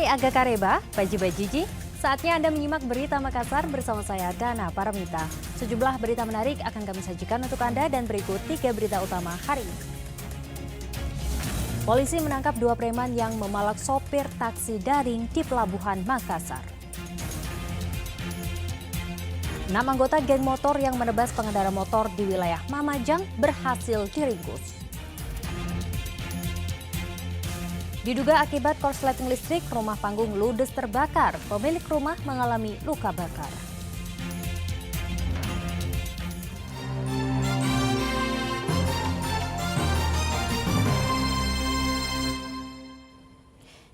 Hai Aga Kareba, Bajiji, saatnya Anda menyimak berita Makassar bersama saya Dana Paramita. Sejumlah berita menarik akan kami sajikan untuk Anda dan berikut 3 berita utama hari ini. Polisi menangkap 2 preman yang memalak sopir taksi daring di Pelabuhan Makassar. 6 anggota geng motor yang menebas pengendara motor di wilayah Mamajang berhasil diringkus. Diduga akibat korsleting listrik, rumah panggung ludes terbakar. Pemilik rumah mengalami luka bakar.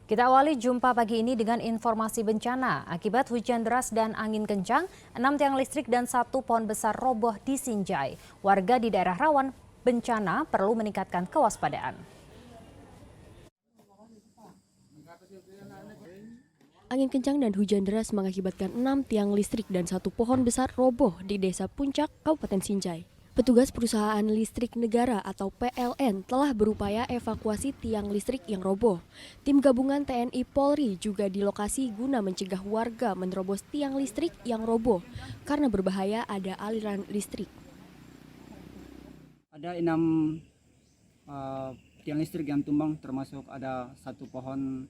Kita awali jumpa pagi ini dengan informasi bencana. Akibat hujan deras dan angin kencang, 6 tiang listrik dan 1 pohon besar roboh di Sinjai. Warga di daerah rawan bencana perlu meningkatkan kewaspadaan. Angin kencang dan hujan deras mengakibatkan 6 tiang listrik dan 1 pohon besar roboh di Desa Puncak, Kabupaten Sinjai. Petugas Perusahaan Listrik Negara atau PLN telah berupaya evakuasi tiang listrik yang roboh. Tim gabungan TNI Polri juga di lokasi guna mencegah warga menerobos tiang listrik yang roboh karena berbahaya ada aliran listrik. Ada 6 tiang listrik yang tumbang, termasuk ada 1 pohon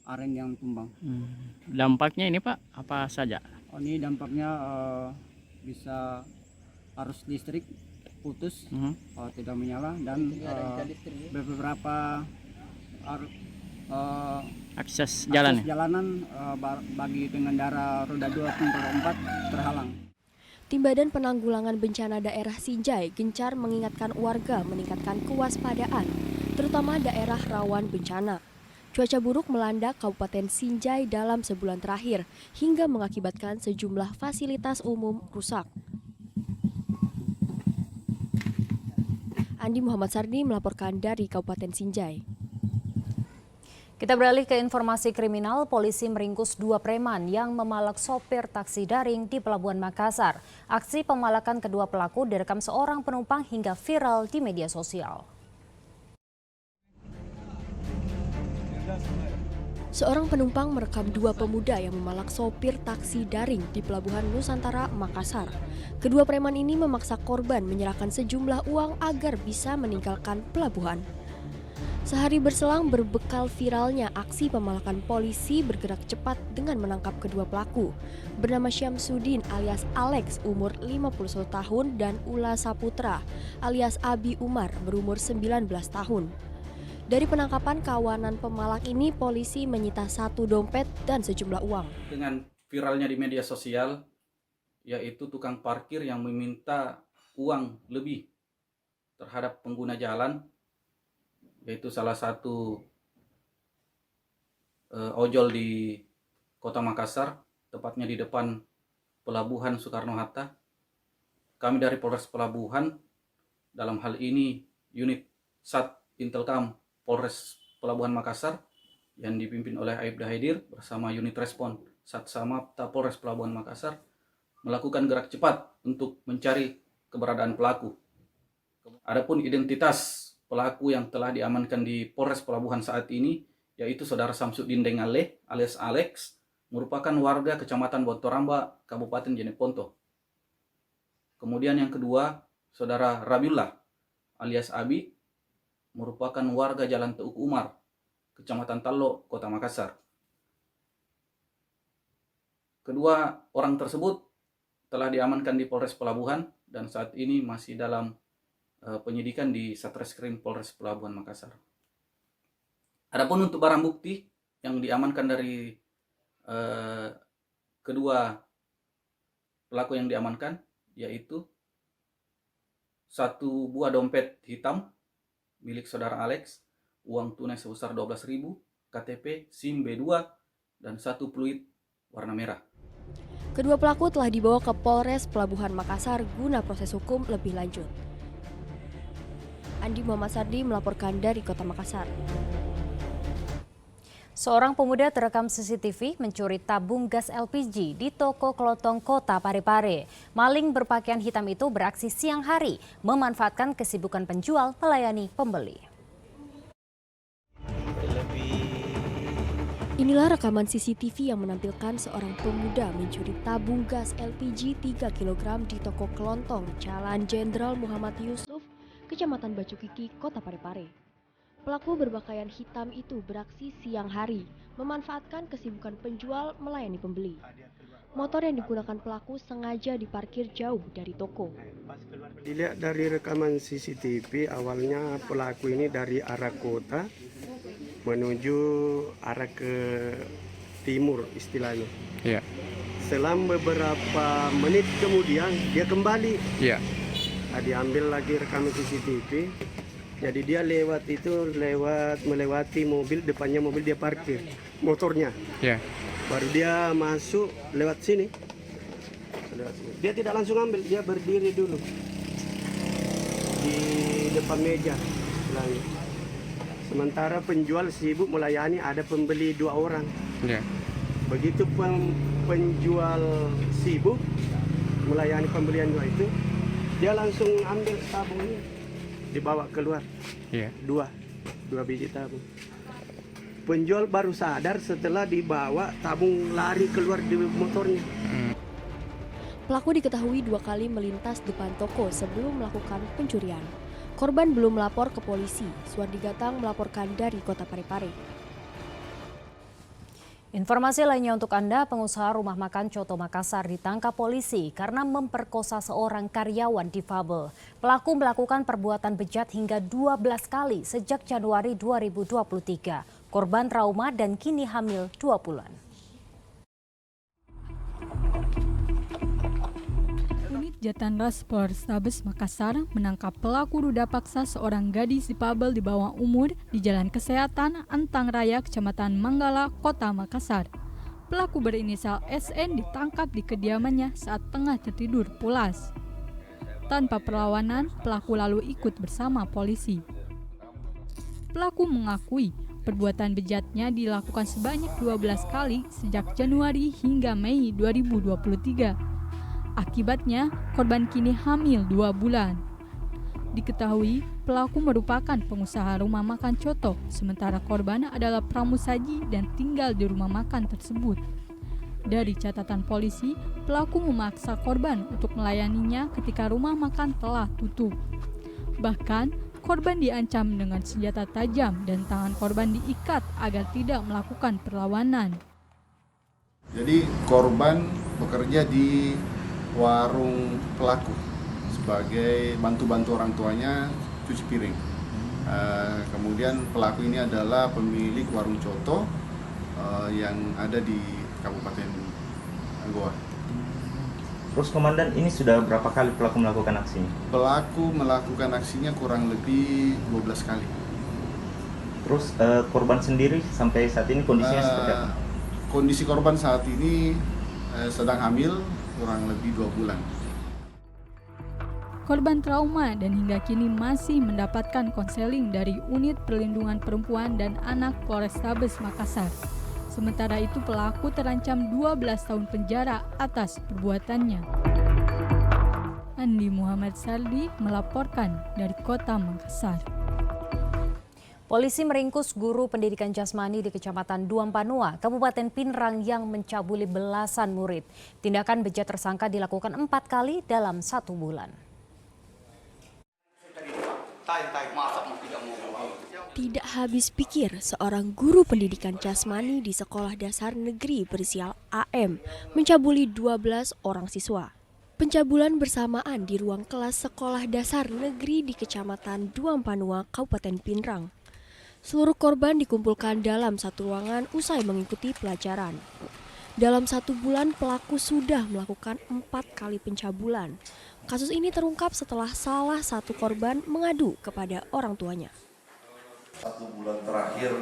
aren yang tumbang. Dampaknya ini Pak, apa saja? Ini dampaknya bisa arus listrik putus, tidak menyala, dan beberapa Akses jalanan bagi pengendara roda 2 dan roda 4 terhalang. Tim Badan Penanggulangan Bencana Daerah Sinjai gencar mengingatkan warga meningkatkan kewaspadaan, terutama daerah rawan bencana. Cuaca buruk melanda Kabupaten Sinjai dalam sebulan terakhir hingga mengakibatkan sejumlah fasilitas umum rusak. Andi Muhammad Sardi melaporkan dari Kabupaten Sinjai. Kita beralih ke informasi kriminal. Polisi meringkus 2 preman yang memalak sopir taksi daring di Pelabuhan Makassar. Aksi pemalakan kedua pelaku direkam seorang penumpang hingga viral di media sosial. Seorang penumpang merekam 2 pemuda yang memalak sopir taksi daring di Pelabuhan Nusantara, Makassar. Kedua preman ini memaksa korban menyerahkan sejumlah uang agar bisa meninggalkan pelabuhan. Sehari berselang berbekal viralnya aksi pemalakan, polisi bergerak cepat dengan menangkap kedua pelaku bernama Syamsuddin alias Alex umur 51 tahun dan Ula Saputra alias Abi Umar berumur 19 tahun. Dari penangkapan kawanan pemalak ini, polisi menyita 1 dompet dan sejumlah uang. Dengan viralnya di media sosial, yaitu tukang parkir yang meminta uang lebih terhadap pengguna jalan, yaitu salah satu ojol di Kota Makassar, tepatnya di depan Pelabuhan Soekarno-Hatta. Kami dari Polres Pelabuhan, dalam hal ini unit Sat Intelkam Polres Pelabuhan Makassar yang dipimpin oleh Aibda Haidir bersama unit respon Sat Samapta Polres Pelabuhan Makassar melakukan gerak cepat untuk mencari keberadaan pelaku. Adapun identitas pelaku yang telah diamankan di Polres Pelabuhan saat ini yaitu saudara Samsuddin Dengale alias Alex, merupakan warga Kecamatan Bontoramba, Kabupaten Jeneponto. Kemudian yang kedua, saudara Rabiullah alias Abi, merupakan warga Jalan Teuk Umar, Kecamatan Tallo, Kota Makassar. Kedua orang tersebut telah diamankan di Polres Pelabuhan dan saat ini masih dalam penyidikan di Satreskrim Polres Pelabuhan Makassar. Adapun untuk barang bukti yang diamankan dari kedua pelaku yang diamankan yaitu 1 buah dompet hitam milik saudara Alex, uang tunai sebesar 12.000, KTP, SIM B2, dan 1 peluit warna merah. Kedua pelaku telah dibawa ke Polres Pelabuhan Makassar guna proses hukum lebih lanjut. Andi Muhammad Sardi melaporkan dari Kota Makassar. Seorang pemuda terekam CCTV mencuri tabung gas LPG di toko kelotong Kota Parepare. Maling berpakaian hitam itu beraksi siang hari, memanfaatkan kesibukan penjual melayani pembeli. Inilah rekaman CCTV yang menampilkan seorang pemuda mencuri tabung gas LPG 3 kg di toko kelontong Jalan Jenderal Muhammad Yusuf, Kecamatan Bacukiki, Kota Parepare. Pelaku berpakaian hitam itu beraksi siang hari, memanfaatkan kesibukan penjual melayani pembeli. Motor yang digunakan pelaku sengaja diparkir jauh dari toko. Dilihat dari rekaman CCTV, awalnya pelaku ini dari arah kota menuju arah ke timur istilahnya. Iya. Selang beberapa menit kemudian dia kembali. Iya. Diambil lagi rekaman CCTV. Jadi dia melewati mobil, depannya mobil dia parkir motornya. Iya. Baru dia masuk lewat sini. Dia tidak langsung ambil, dia berdiri dulu di depan meja istilahnya. Sementara penjual sibuk melayani, ada pembeli 2 orang. Iya. Begitu penjual sibuk melayani pembelian 2 itu, dia langsung ambil tabungnya, dibawa keluar. Iya. Dua biji tabung. Penjual baru sadar setelah dibawa tabung lari keluar di motornya. Pelaku diketahui 2 kali melintas depan toko sebelum melakukan pencurian. Korban belum melapor ke polisi. Suwardi Gatang melaporkan dari Kota Parepare. Informasi lainnya untuk Anda, pengusaha rumah makan Coto Makassar ditangkap polisi karena memperkosa seorang karyawan difabel. Pelaku melakukan perbuatan bejat hingga 12 kali sejak Januari 2023. Korban trauma dan kini hamil 2 bulan. Jatanras Polrestabes Makassar menangkap pelaku ruda paksa seorang gadis difabel di bawah umur di Jalan Kesehatan Antang Raya, Kecamatan Manggala, Kota Makassar. Pelaku berinisial SN ditangkap di kediamannya saat tengah tertidur pulas. Tanpa perlawanan, pelaku lalu ikut bersama polisi. Pelaku mengakui perbuatan bejatnya dilakukan sebanyak 12 kali sejak Januari hingga Mei 2023. Akibatnya, korban kini hamil 2 bulan. Diketahui, pelaku merupakan pengusaha rumah makan Coto, sementara korban adalah pramusaji dan tinggal di rumah makan tersebut. Dari catatan polisi, pelaku memaksa korban untuk melayaninya ketika rumah makan telah tutup. Bahkan, korban diancam dengan senjata tajam dan tangan korban diikat agar tidak melakukan perlawanan. Jadi korban bekerja di warung pelaku sebagai bantu-bantu orang tuanya cuci piring. Kemudian pelaku ini adalah pemilik warung Coto yang ada di Kabupaten Goa. Terus Komandan, ini sudah berapa kali pelaku melakukan aksinya? Pelaku melakukan aksinya kurang lebih 12 kali. Terus korban sendiri sampai saat ini kondisinya seperti apa? Kondisi korban saat ini sedang hamil kurang lebih 2 bulan. Korban trauma dan hingga kini masih mendapatkan konseling dari Unit Perlindungan Perempuan dan Anak Polrestabes Makassar. Sementara itu pelaku terancam 12 tahun penjara atas perbuatannya. Andi Muhammad Saldi melaporkan dari Kota Makassar. Polisi meringkus guru pendidikan jasmani di Kecamatan Duampanua, Kabupaten Pinrang yang mencabuli belasan murid. Tindakan bejat tersangka dilakukan 4 kali dalam 1 bulan. Tidak habis pikir, seorang guru pendidikan jasmani di sekolah dasar negeri berinisial AM mencabuli 12 orang siswa. Pencabulan bersamaan di ruang kelas sekolah dasar negeri di Kecamatan Duampanua, Kabupaten Pinrang. Seluruh korban dikumpulkan dalam satu ruangan usai mengikuti pelajaran. Dalam 1 bulan pelaku sudah melakukan 4 kali pencabulan. Kasus ini terungkap setelah salah satu korban mengadu kepada orang tuanya. 1 bulan terakhir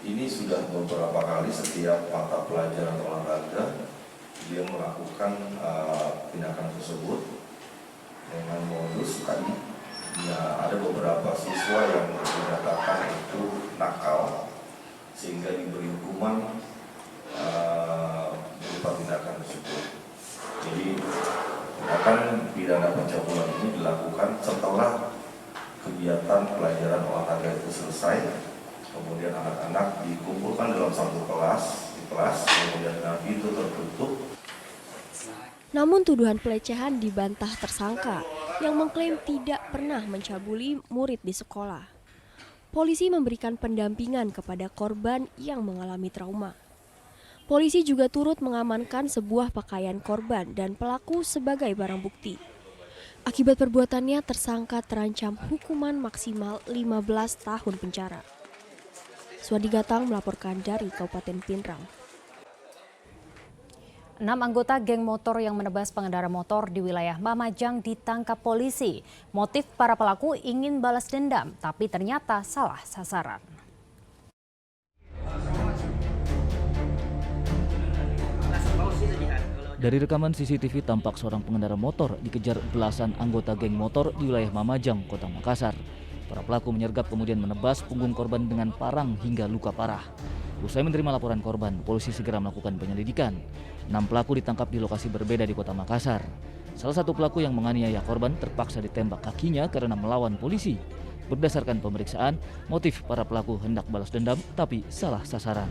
ini sudah beberapa kali setiap mata pelajaran olahraga dia melakukan tindakan tersebut dengan modus tadi. Ya, ada beberapa siswa yang dinyatakan itu nakal sehingga diberi hukuman berupa tindakan tersebut. Jadi tindakan pidana pencabulan ini dilakukan setelah kegiatan pelajaran olahraga itu selesai, kemudian anak-anak dikumpulkan dalam satu kelas, kemudian itu tertutup. Namun tuduhan pelecehan dibantah tersangka yang mengklaim tidak pernah mencabuli murid di sekolah. Polisi memberikan pendampingan kepada korban yang mengalami trauma. Polisi juga turut mengamankan sebuah pakaian korban dan pelaku sebagai barang bukti. Akibat perbuatannya, tersangka terancam hukuman maksimal 15 tahun penjara. Swadi Gatang melaporkan dari Kabupaten Pindrang. 6 anggota geng motor yang menebas pengendara motor di wilayah Mamajang ditangkap polisi. Motif para pelaku ingin balas dendam, tapi ternyata salah sasaran. Dari rekaman CCTV tampak seorang pengendara motor dikejar belasan anggota geng motor di wilayah Mamajang, Kota Makassar. Para pelaku menyergap kemudian menebas punggung korban dengan parang hingga luka parah. Usai menerima laporan korban, polisi segera melakukan penyelidikan. 6 pelaku ditangkap di lokasi berbeda di Kota Makassar. Salah satu pelaku yang menganiaya korban terpaksa ditembak kakinya karena melawan polisi. Berdasarkan pemeriksaan, motif para pelaku hendak balas dendam tapi salah sasaran.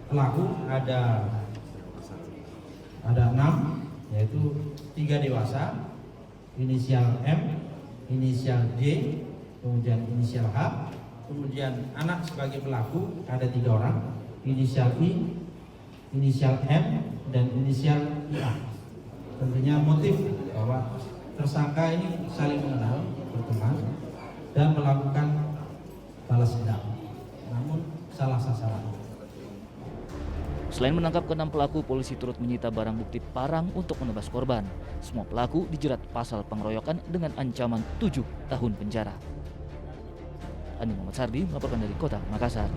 Pelaku ada 6, yaitu 3 dewasa, inisial M, inisial J, kemudian inisial H, kemudian anak sebagai pelaku ada 3 orang, inisial I, inisial M, dan inisial IA. Tentunya motif bahwa tersangka ini saling mengenal, berteman, dan melakukan balas dendam, namun salah sasaran. Selain menangkap ke-6 pelaku, polisi turut menyita barang bukti parang untuk menebas korban. Semua pelaku dijerat pasal pengeroyokan dengan ancaman 7 tahun penjara. Ani Muhammad Sardi melaporkan dari Kota Makassar.